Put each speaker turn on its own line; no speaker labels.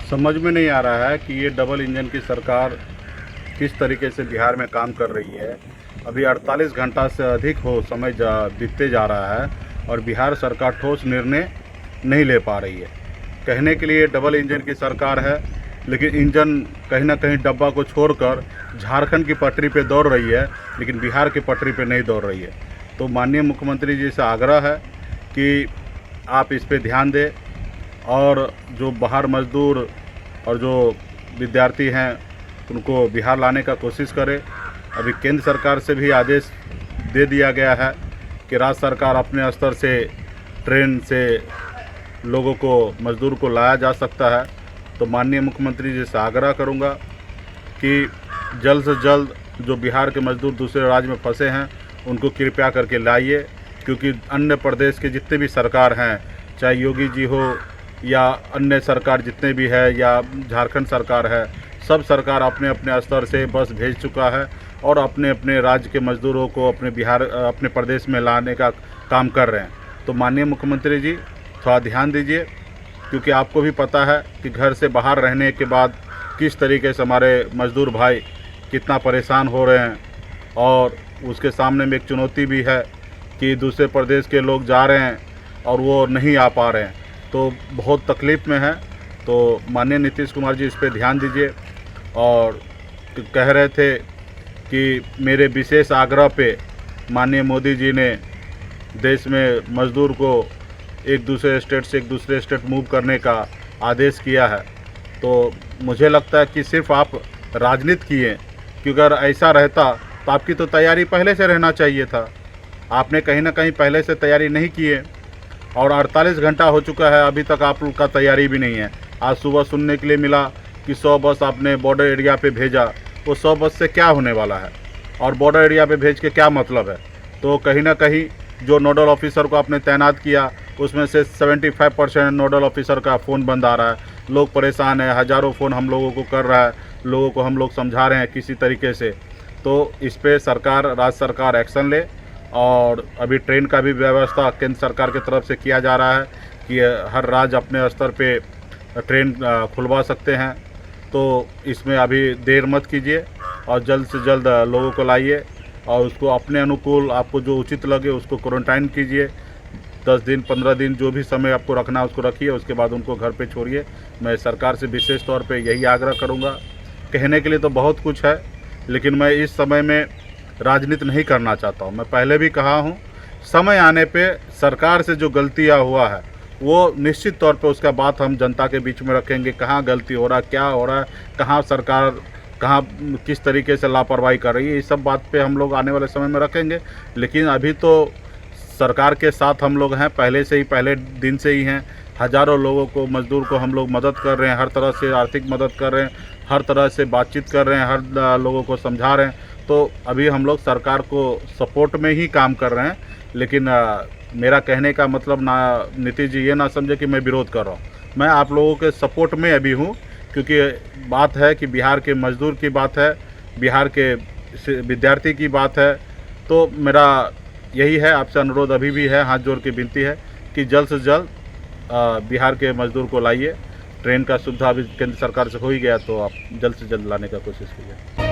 समझ में नहीं आ रहा है कि ये डबल इंजन की सरकार किस तरीके से बिहार में काम कर रही है। अभी 48 घंटा से अधिक हो समय बीतते जा रहा है और बिहार सरकार ठोस निर्णय नहीं ले पा रही है। कहने के लिए डबल इंजन की सरकार है, लेकिन इंजन कहीं ना कहीं डब्बा को छोड़कर झारखंड की पटरी पे दौड़ रही है, लेकिन बिहार की पटरी पे नहीं दौड़ रही है। तो माननीय मुख्यमंत्री जी से आग्रह है कि आप इस पे ध्यान दें और जो बाहर मजदूर और जो विद्यार्थी हैं उनको बिहार लाने का कोशिश करें। अभी केंद्र सरकार से भी आदेश दे दिया गया है कि राज्य सरकार अपने स्तर से ट्रेन से लोगों को, मजदूर को लाया जा सकता है। तो माननीय मुख्यमंत्री जी से आग्रह करूंगा कि जल्द से जल्द जो बिहार के मजदूर दूसरे राज्य में फंसे हैं उनको कृपया करके लाइए, क्योंकि अन्य प्रदेश के जितने भी सरकार हैं, चाहे योगी जी हो या अन्य सरकार जितने भी है या झारखंड सरकार है, सब सरकार अपने अपने स्तर से बस भेज चुका है और अपने अपने राज्य के मजदूरों को अपने प्रदेश में लाने का काम कर रहे हैं। तो माननीय मुख्यमंत्री जी थोड़ा ध्यान दीजिए, क्योंकि आपको भी पता है कि घर से बाहर रहने के बाद किस तरीके से हमारे मजदूर भाई कितना परेशान हो रहे हैं। और उसके सामने में एक चुनौती भी है कि दूसरे प्रदेश के लोग जा रहे हैं और वो नहीं आ पा रहे हैं, तो बहुत तकलीफ़ में है। तो माननीय नीतीश कुमार जी इस पे ध्यान दीजिए। और कह रहे थे कि मेरे विशेष आग्रह पे माननीय मोदी जी ने देश में मजदूर को एक दूसरे स्टेट से एक दूसरे स्टेट मूव करने का आदेश किया है। तो मुझे लगता है कि सिर्फ आप राजनीति किए, क्योंकि अगर ऐसा रहता तो आपकी तो तैयारी पहले से रहना चाहिए था। आपने कहीं ना कहीं पहले से तैयारी नहीं की है और 48 घंटा हो चुका है, अभी तक आप लोग का तैयारी भी नहीं है। आज सुबह सुनने के लिए मिला कि 100 बस आपने बॉर्डर एरिया पे भेजा। वो 100 बस से क्या होने वाला है और बॉर्डर एरिया पे भेज के क्या मतलब है। तो कहीं ना कहीं जो नोडल ऑफिसर को आपने तैनात किया उसमें से 75% नोडल ऑफिसर का फ़ोन बंद आ रहा है। लोग परेशान हैं, हज़ारों फ़ोन हम लोगों को कर रहा है, लोगों को हम लोग समझा रहे हैं किसी तरीके से। तो इस पे सरकार, राज्य सरकार एक्शन ले। और अभी ट्रेन का भी व्यवस्था केंद्र सरकार की तरफ से किया जा रहा है कि हर राज्य अपने स्तर पे ट्रेन खुलवा सकते हैं। तो इसमें अभी देर मत कीजिए और जल्द से जल्द लोगों को लाइए और उसको अपने अनुकूल आपको जो उचित लगे उसको क्वारंटाइन कीजिए। 10 दिन 15 दिन जो भी समय आपको रखना है उसको रखिए, उसके बाद उनको घर पे छोड़िए। मैं सरकार से विशेष तौर पे यही आग्रह करूँगा। कहने के लिए तो बहुत कुछ है, लेकिन मैं इस समय में राजनीति नहीं करना चाहता हूँ। मैं पहले भी कहा हूँ, समय आने पे सरकार से जो गलतियाँ हुआ है वो निश्चित तौर पे उसका बात हम जनता के बीच में रखेंगे। कहाँ गलती हो रहा है, क्या हो रहा है, कहाँ सरकार किस तरीके से लापरवाही कर रही है, इस सब बात पे हम लोग आने वाले समय में रखेंगे। लेकिन अभी तो सरकार के साथ हम लोग हैं, पहले से ही, पहले दिन से ही हैं। हज़ारों लोगों को, मजदूर को हम लोग मदद कर रहे हैं, हर तरह से आर्थिक मदद कर रहे हैं, हर तरह से बातचीत कर रहे हैं, हर लोगों को समझा रहे हैं। तो अभी हम लोग सरकार को सपोर्ट में ही काम कर रहे हैं। लेकिन मेरा कहने का मतलब ना नीतीश जी ये ना समझे कि मैं विरोध कर रहा हूँ। मैं आप लोगों के सपोर्ट में अभी हूँ, क्योंकि बात है कि बिहार के मजदूर की बात है, बिहार के विद्यार्थी की बात है। तो मेरा यही है, आपसे अनुरोध अभी भी है, हाथ जोड़ के विनती है कि जल्द से जल्द बिहार के मजदूर को लाइए। ट्रेन का सुविधा अभी केंद्र सरकार से हो ही गया, तो आप जल्द से जल्द लाने का कोशिश कीजिए।